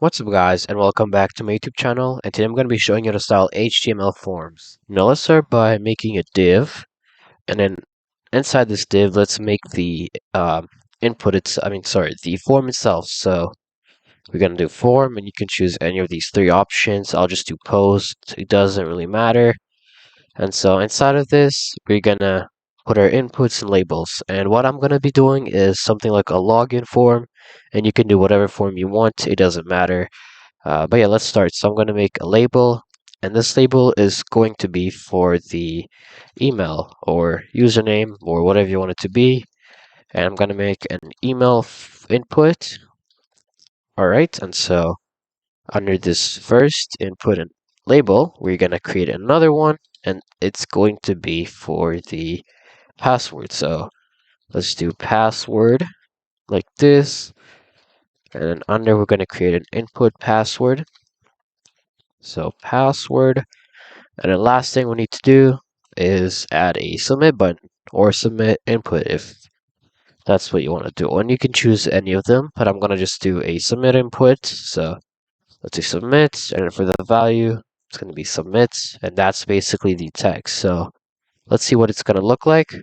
What's up guys, and welcome back to my YouTube channel, and today I'm going to be showing you how to style HTML forms. Now let's start by making a div, and then inside this div let's make the the form itself. So we're going to do form, and you can choose any of these three options. I'll just do post, it doesn't really matter. And so inside of this we're going to put our inputs and labels, and what I'm going to be doing is something like a login form, and you can do whatever form you want, it doesn't matter. But yeah, let's start. So I'm going to make a label, and this label is going to be for the email or username or whatever you want it to be. And I'm going to make an email input. All right, and so under this first input and label, we're going to create another one, and it's going to be for the password. So let's do password like this, and then under we're going to create an input password. So password. And the last thing we need to do is add a submit button or submit input if that's what you want to do. And you can choose any of them, but I'm going to just do a submit input. So let's do submit, and for the value, it's going to be submit, and that's basically the text. So let's see what it's going to look like.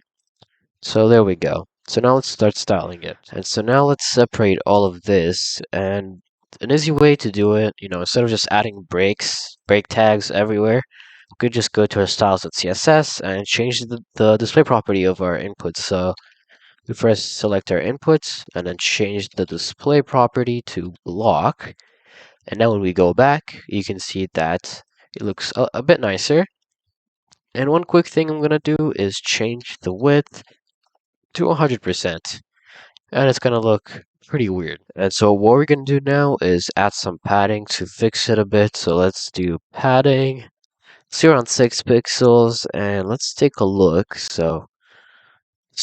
So there we go. So now let's start styling it. And so now let's separate all of this, and an easy way to do it, instead of just adding break tags everywhere, we could just go to our styles.css and change the display property of our inputs. So we first select our inputs and then change the display property to block. And now when we go back, you can see that it looks a bit nicer. And one quick thing I'm going to do is change the width to 100%. And it's going to look pretty weird. And so what we're going to do now is add some padding to fix it a bit. So let's do padding. See around 6 pixels, and let's take a look. So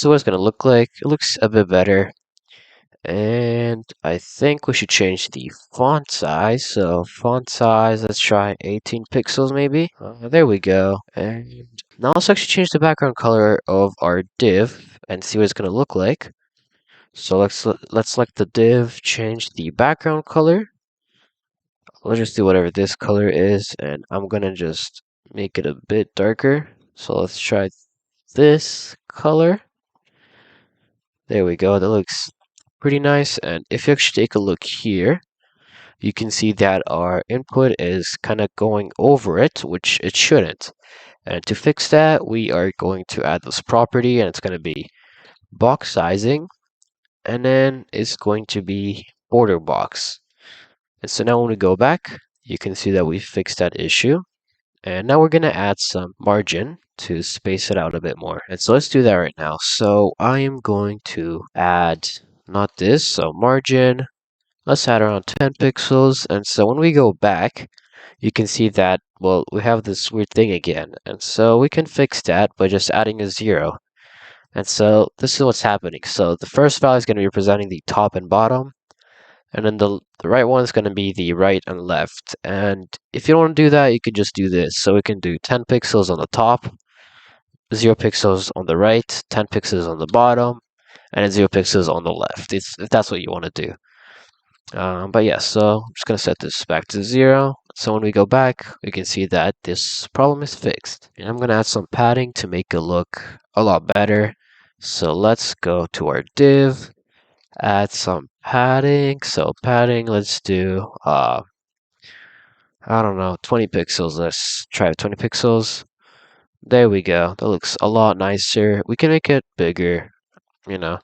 what it's going to look like. It looks a bit better. And I think we should change the font size. So font size, let's try 18 pixels maybe. There we go. And now let's actually change the background color of our div and see what it's going to look like. So let's select the div, change the background color. Let's just do whatever this color is, and I'm gonna just make it a bit darker. So let's try this color. There we go. That looks pretty nice. And if you actually take a look here, you can see that our input is kind of going over it, which it shouldn't. And to fix that, we are going to add this property, and it's going to be box sizing, and then it's going to be border box. And so now when we go back, you can see that we fixed that issue. And now we're going to add some margin to space it out a bit more. And so let's do that right now. So I am going to add, not this, so margin. Let's add around 10 pixels. And so when we go back, you can see that, well, we have this weird thing again. And so we can fix that by just adding a 0. And so this is what's happening. So the first value is going to be representing the top and bottom. And then the right one is going to be the right and left. And if you don't want to do that, you can just do this. So we can do 10 pixels on the top, 0 pixels on the right, 10 pixels on the bottom, and then 0 pixels on the left, if that's what you want to do. But yeah, so I'm just going to set this back to 0. So when we go back, we can see that this problem is fixed. And I'm going to add some padding to make it look a lot better. So let's go to our div, add some padding. So padding, let's do I don't know, 20 pixels. Let's try 20 pixels. There we go. That looks a lot nicer. We can make it bigger, you know.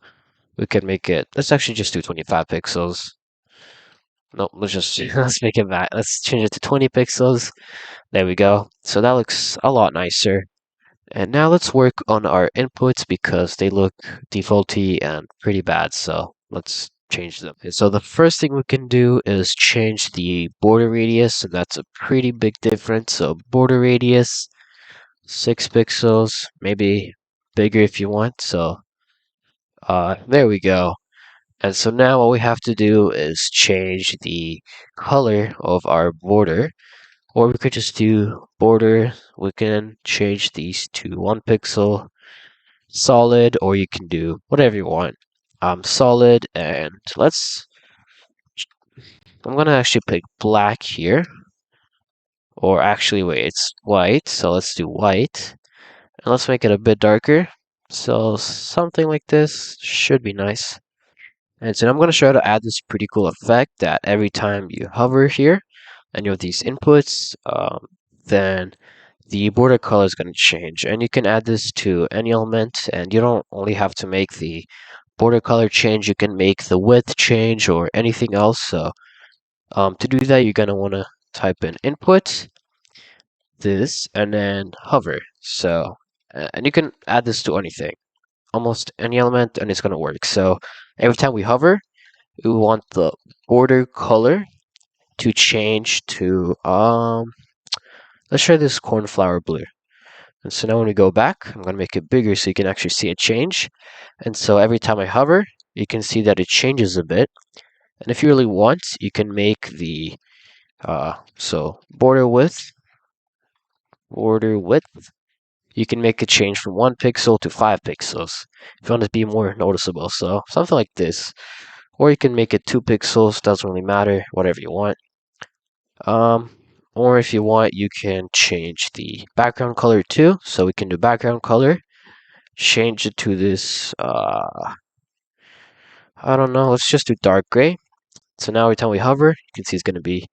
We can make it, let's actually just do 25 pixels. No, let's just let's make it back. Let's change it to 20 pixels. There we go. So that looks a lot nicer. And now let's work on our inputs because they look defaulty and pretty bad. So let's change them. And so the first thing we can do is change the border radius, and that's a pretty big difference. So border radius, 6 pixels, maybe bigger if you want. So there we go. And so now what we have to do is change the color of our border, or we could just do border. We can change these to 1 pixel, solid, or you can do whatever you want. Solid, and let's I'm gonna actually pick black here. Or actually, wait, it's white. So let's do white. And let's make it a bit darker. So something like this should be nice. And so I'm going to try to add this pretty cool effect that every time you hover here and you have these inputs, then the border color is going to change. And you can add this to any element, and you don't only have to make the border color change, you can make the width change or anything else. So to do that, you're going to want to type in input, this, and then hover. So, and you can add this to anything, almost any element, and it's going to work. So every time we hover, we want the border color to change to let's try this cornflower blue. And so now when we go back, I'm going to make it bigger so you can actually see it change. And so every time I hover, you can see that it changes a bit. And if you really want, you can make the so border width, you can make a change from 1 pixel to 5 pixels if you want it to be more noticeable. So something like this. Or you can make it 2 pixels, doesn't really matter, whatever you want. Um, or if you want, you can change the background color too. So we can do background color, change it to this, I don't know, let's just do dark gray. So now every time we hover, you can see it's going to be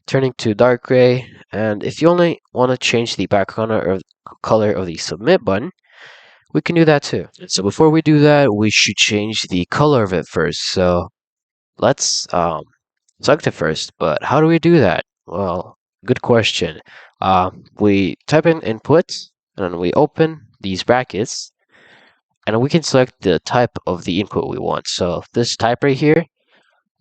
turning to dark gray. And if you only want to change the background or color of the submit button, we can do that too. And so before we do that, we should change the color of it first. So let's select it first. But how do we do that? Well, good question. We type in input and then we open these brackets and we can select the type of the input we want. So this type right here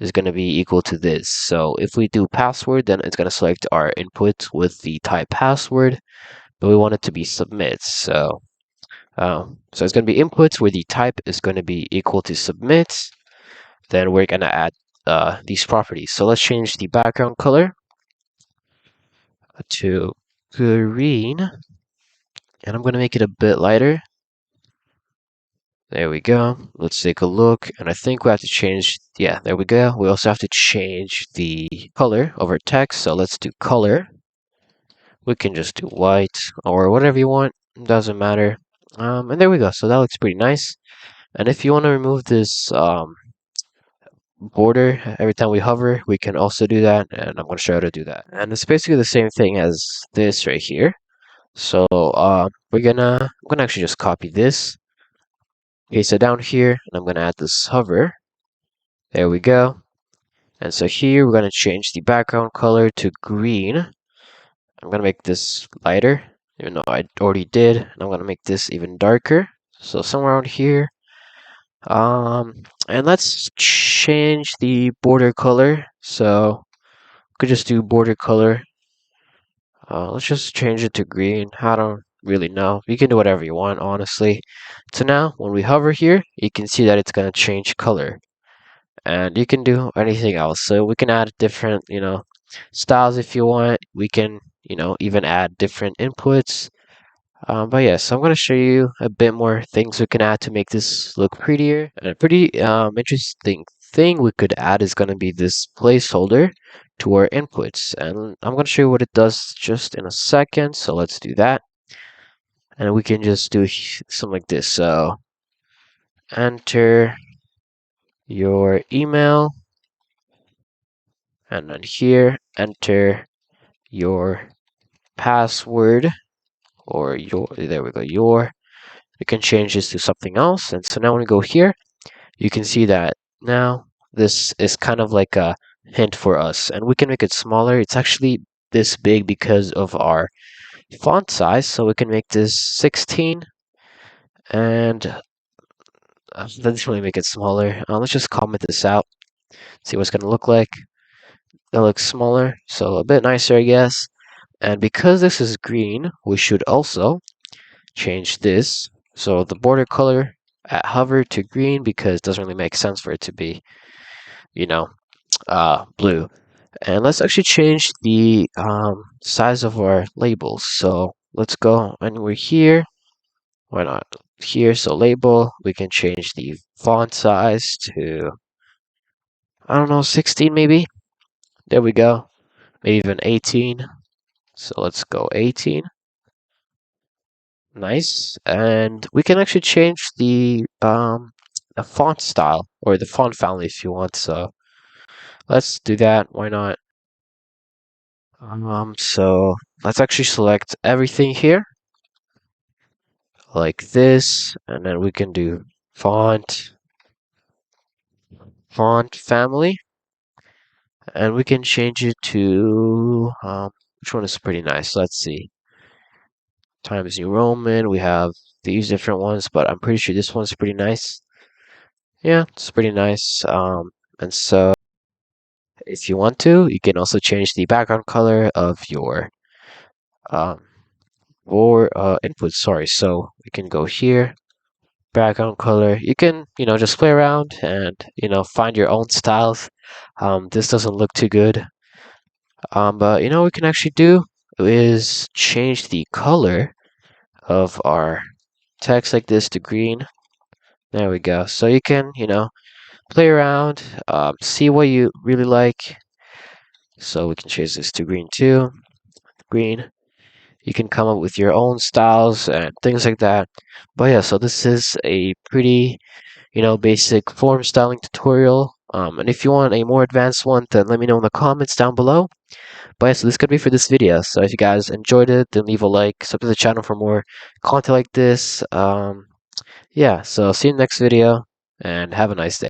is going to be equal to this. So if we do password, then it's going to select our input with the type password, but we want it to be submit. So it's going to be inputs where the type is going to be equal to submit. Then we're going to add these properties. So let's change the background color to green, and I'm going to make it a bit lighter. There we go. Let's take a look, and I think we have to change, yeah, there we go. We also have to change the color of our text, so let's do color. We can just do white or whatever you want, doesn't matter. And there we go, so that looks pretty nice. And if you want to remove this border every time we hover, we can also do that, and I'm going to show you how to do that. And it's basically the same thing as this right here. So I'm gonna actually just copy this, paste it down here, and I'm gonna add this hover. There we go. And so here we're gonna change the background color to green. I'm gonna make this lighter, even though I already did, and I'm gonna make this even darker. So somewhere around here. And let's change the border color. So we could just do border color. Let's just change it to green. I don't really know. You can do whatever you want, honestly. So now, when we hover here, you can see that it's going to change color. And you can do anything else. So we can add different, styles if you want. We can, even add different inputs. But yeah, so I'm going to show you a bit more things we can add to make this look prettier. And a pretty interesting thing we could add is going to be this placeholder to our inputs. And I'm going to show you what it does just in a second. So let's do that. And we can just do something like this. So enter your email. And then here, enter your password or there we go, you can change this to something else. And so now when we go here, you can see that now this is kind of like a hint for us, and we can make it smaller. It's actually this big because of our font size, so we can make this 16, and let's really make it smaller. Let's just comment this out, see what it's going to look like. That looks smaller, so a bit nicer, I guess. And because this is green, we should also change this. So the border color at hover to green, because it doesn't really make sense for it to be, blue. And let's actually change the size of our labels. So let's go anywhere here. Why not here? So label, we can change the font size to, I don't know, 16 maybe. There we go. Maybe even 18. So let's go 18. Nice. And we can actually change the font style or the font family if you want. So let's do that. Why not? So let's actually select everything here like this, and then we can do font family, and we can change it to which one is pretty nice? Let's see. Times New Roman. We have these different ones, but I'm pretty sure this one's pretty nice. Yeah, it's pretty nice. And so if you want to, you can also change the background color of your um input. Sorry. So we can go here, background color. You can, just play around and, find your own styles. This doesn't look too good. But what we can actually do is change the color of our text like this to green. There we go. So you can, play around, see what you really like. So we can change this to green too. Green. You can come up with your own styles and things like that. But yeah, so this is a pretty, basic form styling tutorial. And if you want a more advanced one, then let me know in the comments down below. But yeah, so this could be for this video. So if you guys enjoyed it, then leave a like, sub to the channel for more content like this. Yeah, so see you in the next video, and have a nice day.